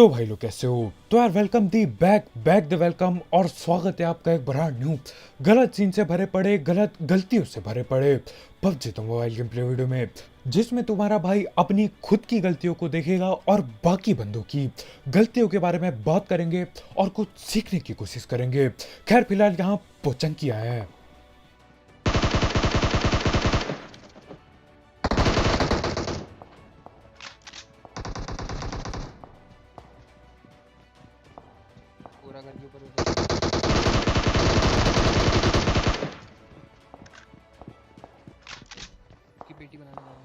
तो भाई लोग कैसे हो? तो यार welcome the back back the welcome और स्वागत है आपका एक बड़ा न्यू गलत सीन से भरे पड़े गलत गलतियों से भरे पड़े पबजी तो मोबाइल गेम प्ले वीडियो में, जिसमें तुम्हारा भाई अपनी खुद की गलतियों को देखेगा और बाकी बंदों की गलतियों के बारे में बात करेंगे और कुछ सीखने की कोशिश करेंगे। खैर फिलहाल यहाँ पोचंकी आया है। पूरा घर के ऊपर उधर की पेटी बनाने जा रहा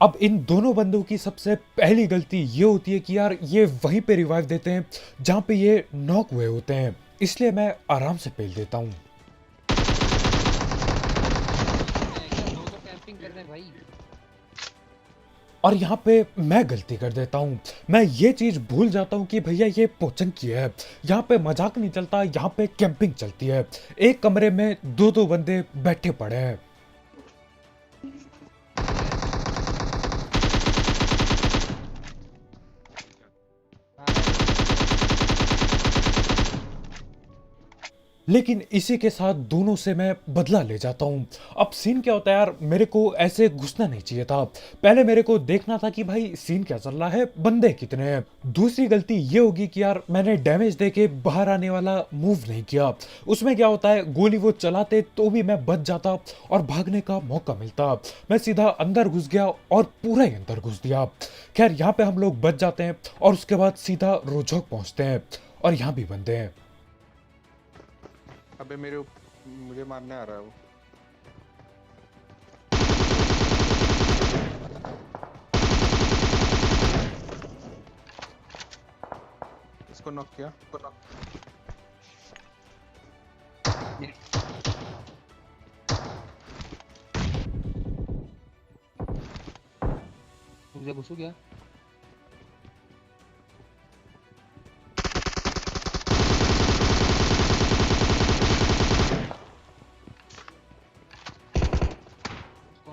अब इन दोनों बंदों की सबसे पहली गलती ये होती है कि यार ये वहीं पे रिवाइव देते हैं जहाँ पे ये नॉक हुए होते हैं, इसलिए मैं आराम से पेल देता हूँ। है। क्या दो तो कैंपिंग कर रहे हैं भाई। और यहाँ पे मैं गलती कर देता हूँ, मैं ये चीज भूल जाता हूँ कि भैया ये पोचंकी है, यहाँ पे मजाक नहीं चलता, यहाँ पे कैंपिंग चलती है। एक कमरे में दो दो बंदे बैठे पड़े हैं। लेकिन इसी के साथ दोनों से मैं बदला ले जाता हूँ। अब सीन क्या होता है यार, मेरे को ऐसे घुसना नहीं चाहिए था। पहले मेरे को देखना था कि भाई सीन क्या चल रहा है, बंदे कितने हैं। दूसरी गलती ये होगी कि यार मैंने डैमेज देके बाहर आने वाला मूव नहीं किया। उसमें क्या होता है, गोली वो चलाते तो भी मैं बच जाता और भागने का मौका मिलता। मैं सीधा अंदर घुस गया और पूरा ही अंदर घुस दिया। खैर यहाँ पे हम लोग बच जाते हैं और उसके बाद सीधा रोजोक पहुंचते हैं और यहाँ भी बंदे हैं। अबे मुझे मारने आ रहा है वो। इसको नॉक किया। मुझे घुसू गया।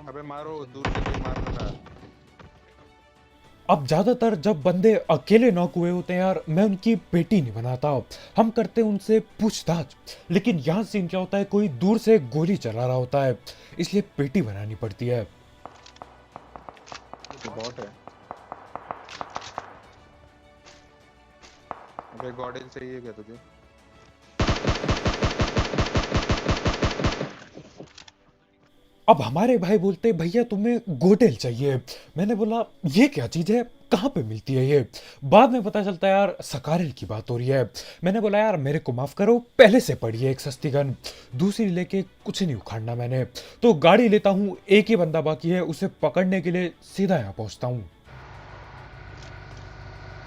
अबे मारो, दूर से कोई मार रहा है। अब ज्यादातर जब बंदे अकेले नॉक हुए होते हैं यार, मैं उनकी पेटी नहीं बनाता, हम करते हैं उनसे पूछताछ। लेकिन यहाँ सीन क्या होता है, कोई दूर से गोली चला रहा होता है, इसलिए पेटी बनानी पड़ती है। ये बॉट है। अबे गॉडल चाहिए क्या तुझे? अब हमारे भाई बोलते भैया तुम्हें गोटेल चाहिए। मैंने बोला ये क्या चीज है, कहाँ पे मिलती है ये? बाद में पता चलता है यार सकारेल की बात हो रही है। मैंने बोला यार मेरे को माफ करो, पहले से पड़ी है एक सस्ती गन, दूसरी लेके कुछ नहीं उखाड़ना मैंने। तो गाड़ी लेता हूँ, एक ही बंदा बाकी है, उसे पकड़ने के लिए सीधा यहाँ पहुंचता हूँ। ये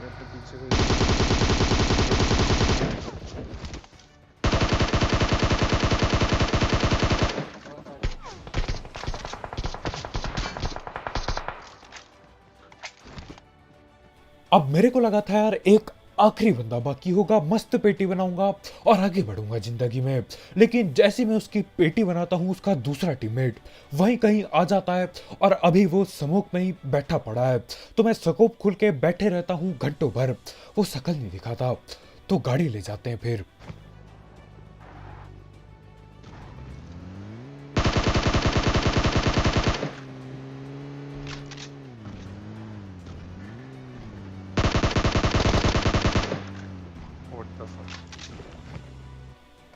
अपने पीछे कोई। अब मेरे को लगा था यार एक आखिरी बंदा बाकी होगा, मस्त पेटी बनाऊंगा और आगे बढ़ूंगा जिंदगी में। लेकिन जैसे मैं उसकी पेटी बनाता हूँ, उसका दूसरा टीममेट वहीं कहीं आ जाता है और अभी वो स्मोक में ही बैठा पड़ा है। तो मैं स्कोप खुल के बैठे रहता हूँ घंटों भर, वो शकल नहीं दिखाता। तो गाड़ी ले जाते हैं फिर। What the fuck.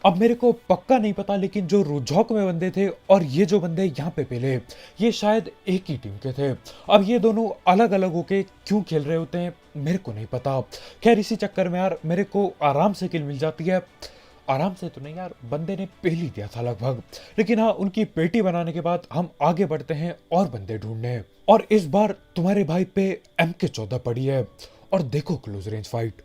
अब मेरे को पक्का नहीं पता, लेकिन जो रुझौक में बंदे थे और ये जो बंदे यहाँ पे पहले, ये शायद एक ही टीम के थे। अब ये दोनों अलग अलग होके क्यों खेल रहे होते हैं मेरे को नहीं पता। खैर इसी चक्कर में यार मेरे को आराम से किल मिल जाती है। आराम से तो नहीं यार, बंदे ने पेल ही दिया था लगभग। लेकिन हाँ, उनकी पेटी बनाने के बाद हम आगे बढ़ते हैं और बंदे ढूंढने। और इस बार तुम्हारे भाई पे MK14 पड़ी है और देखो क्लोज रेंज फाइट।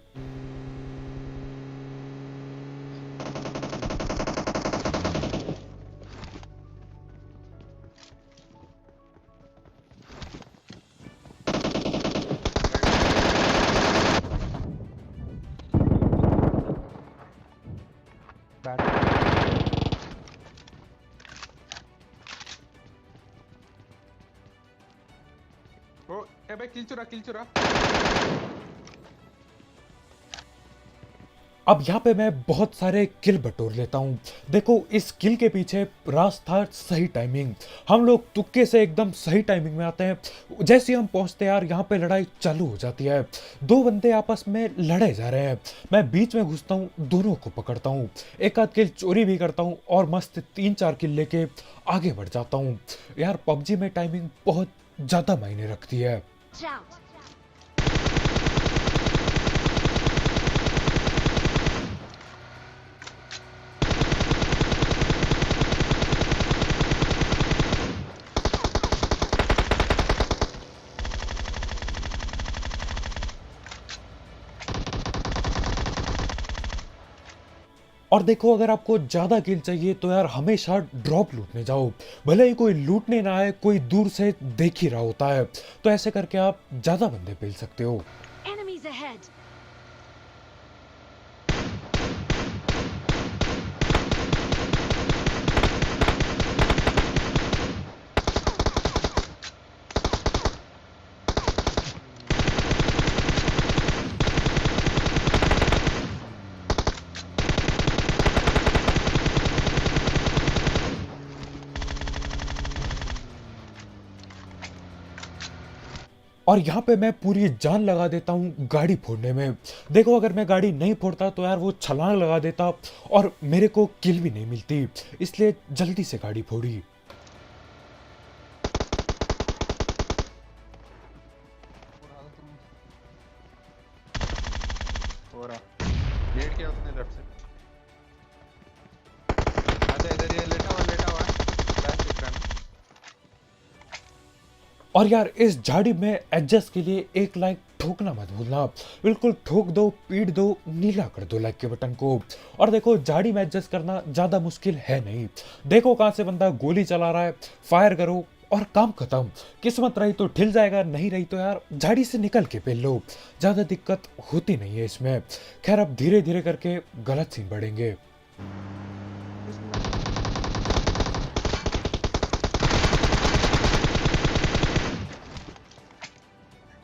ओ ए बे किल चुरा अब यहाँ पे मैं बहुत सारे किल बटोर लेता हूँ। देखो इस किल के पीछे राज था सही टाइमिंग। हम लोग तुक्के से एकदम सही टाइमिंग में आते हैं। जैसे ही हम पहुंचते हैं यार, यहाँ पे लड़ाई चालू हो जाती है। दो बंदे आपस में लड़े जा रहे हैं। मैं बीच में घुसता हूँ, दोनों को पकड़ता हूँ, एक आध किल चोरी भी करता हूँ और मस्त 3-4 किल लेके आगे बढ़ जाता हूँ। यार पबजी में टाइमिंग बहुत ज़्यादा मायने रखती है। Watch out! और देखो अगर आपको ज्यादा किल चाहिए तो यार हमेशा ड्रॉप लूटने जाओ। भले ही कोई लूटने ना आए, कोई दूर से देख ही रहा होता है, तो ऐसे करके आप ज्यादा बंदे पेल सकते हो। Enemies ahead! और यहाँ पे मैं पूरी जान लगा देता हूँ गाड़ी फोड़ने में। देखो अगर मैं गाड़ी नहीं फोड़ता तो यार वो छलांग लगा देता और मेरे को किल भी नहीं मिलती, इसलिए जल्दी से गाड़ी फोड़ी। उड़ा दो तुम। हो रहा नेट किया उसने लेफ्ट से। आजा इधर, ये लेटा हुआ फ्लैश दिख रहा है। और यार इस झाड़ी में एडजस्ट के लिए एक लाइक ठोकना मत भूलना। बिल्कुल ठोक दो, पीट दो, नीला कर दो लाइक के बटन को। और देखो झाड़ी में एडजस्ट करना ज्यादा मुश्किल है नहीं। देखो कहां से बंदा गोली चला रहा है, फायर करो और काम खत्म। किस्मत रही तो ठिल जाएगा, नहीं रही तो यार झाड़ी से निकल के पेल लो। ज्यादा दिक्कत होती नहीं है इसमें। खैर अब धीरे धीरे करके गलत सीन बढ़ेंगे।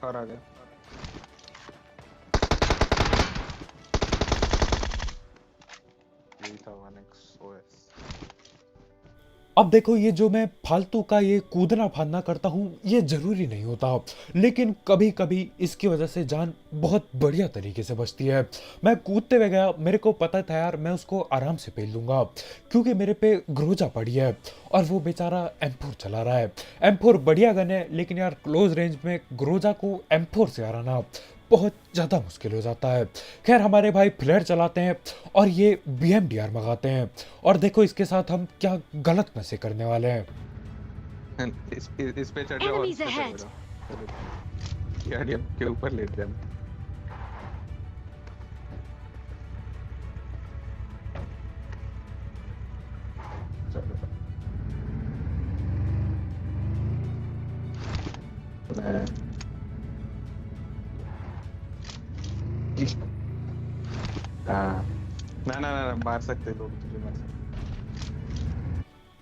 और आ गया। यही था 1x OS। अब देखो ये जो मैं फालतू का ये कूदना फांदना करता हूँ ये जरूरी नहीं होता, लेकिन कभी कभी इसकी वजह से जान बहुत बढ़िया तरीके से बचती है। मैं कूदते हुए गया, मेरे को पता था यार मैं उसको आराम से पेल लूंगा क्योंकि मेरे पे ग्रोजा पड़ी है और वो बेचारा M4 चला रहा है। M4 बढ़िया गन है, लेकिन यार क्लोज रेंज में ग्रोजा को M4 से हराना बहुत ज़्यादा मुश्किल हो जाता है। खैर हमारे भाई फ्लेयर चलाते हैं और ये BMDR मंगाते हैं। और देखो इसके साथ हम क्या गलत नशे करने वाले हैं। इस पे चढ़ जाओ और इस Enemies पे चढ़ ahead. जाओ। गाड़ी के ऊपर लेट जाना। चलो ना मार सकते लोग, तुझे मार सकते।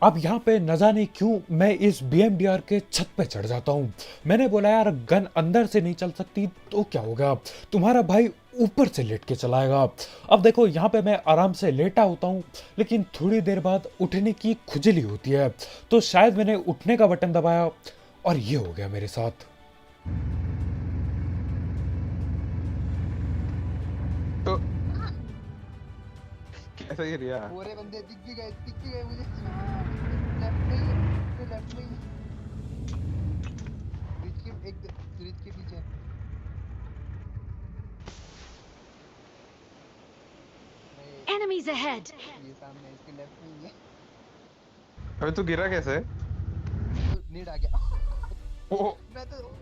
अब यहाँ पे न जाने क्यों मैं इस BMDR के छत पे चढ़ जाता हूँ। मैंने बोला यार गन अंदर से नहीं चल सकती तो क्या होगा, तुम्हारा भाई ऊपर से लेट के चलाएगा। अब देखो यहाँ पे मैं आराम से लेटा होता हूँ, लेकिन थोड़ी देर बाद उठने की खुजली होती है, तो शायद मैंने उठने का बटन दबाया और ये हो गया मेरे साथ। तो कैसा ये रिया? पूरे बंदे दिख भी गए मुझे। लेफ्ट में ही, लेफ्ट में ही। ब्रिज के पीछे। Enemies ahead! ये सामने इसके लेफ्ट में ही है। अबे तू गिरा कैसे? तो नीड आ गया। ओ मैं तो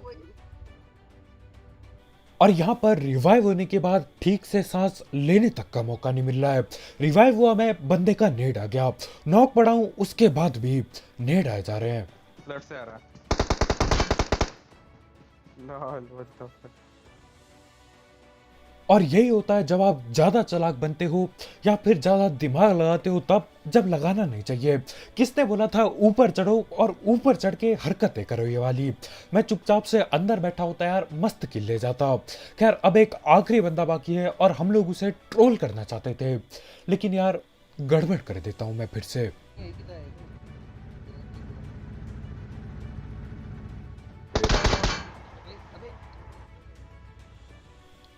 और यहाँ पर रिवाइव होने के बाद ठीक से सांस लेने तक का मौका नहीं मिल रहा है। रिवाइव हुआ मैं, बंदे का नेड आ गया, नॉक पड़ा हूँ, उसके बाद भी नेड आए जा रहे हैं। फ्लड से आ रहा। Lol what the fuck. और यही होता है जब आप ज़्यादा चालाक बनते हो या फिर ज़्यादा दिमाग लगाते हो, तब जब लगाना नहीं चाहिए। किसने बोला था ऊपर चढ़ो और ऊपर चढ़ के हरकतें करो ये वाली। मैं चुपचाप से अंदर बैठा होता यार, मस्त किल ले जाता। खैर अब एक आखिरी बंदा बाकी है और हम लोग उसे ट्रोल करना चाहते थे, लेकिन यार गड़बड़ कर देता हूँ मैं फिर से। एक ही था एक अबे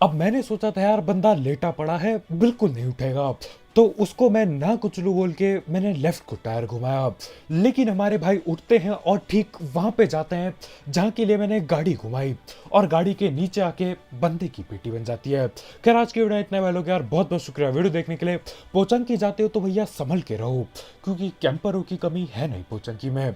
अब मैंने सोचा था यार बंदा लेटा पड़ा है, बिल्कुल नहीं उठेगा, तो उसको मैं ना कुचलू बोल के मैंने लेफ्ट को टायर घुमाया, लेकिन हमारे भाई उठते हैं और ठीक वहां पे जाते हैं जहां के लिए मैंने गाड़ी घुमाई, और गाड़ी के नीचे आके बंदे की पेटी बन जाती है। खैर आज की वीडियो इतने वालों के यार बहुत बहुत शुक्रिया वीडियो देखने के लिए। पोचंकी जाते हो तो भैया संभल के रहो, क्योंकि कैंपरों की कमी है नहीं पोचंकी में।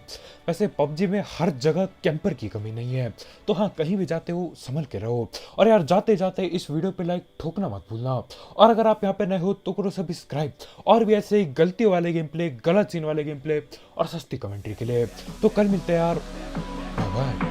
वैसे पबजी में हर जगह कैंपर की कमी नहीं है, तो हाँ कहीं भी जाते हो संभल के रहो। और यार जाते जाते इस वीडियो पे लाइक ठोकना मत भूलना, और अगर आप यहाँ पे नए हो तो करो सब्सक्राइब, और भी ऐसे ही गलतियों वाले गेम प्ले, गलत सीन वाले गेम प्ले और सस्ती कमेंट्री के लिए। तो कल मिलते हैं यार, बाय बाय।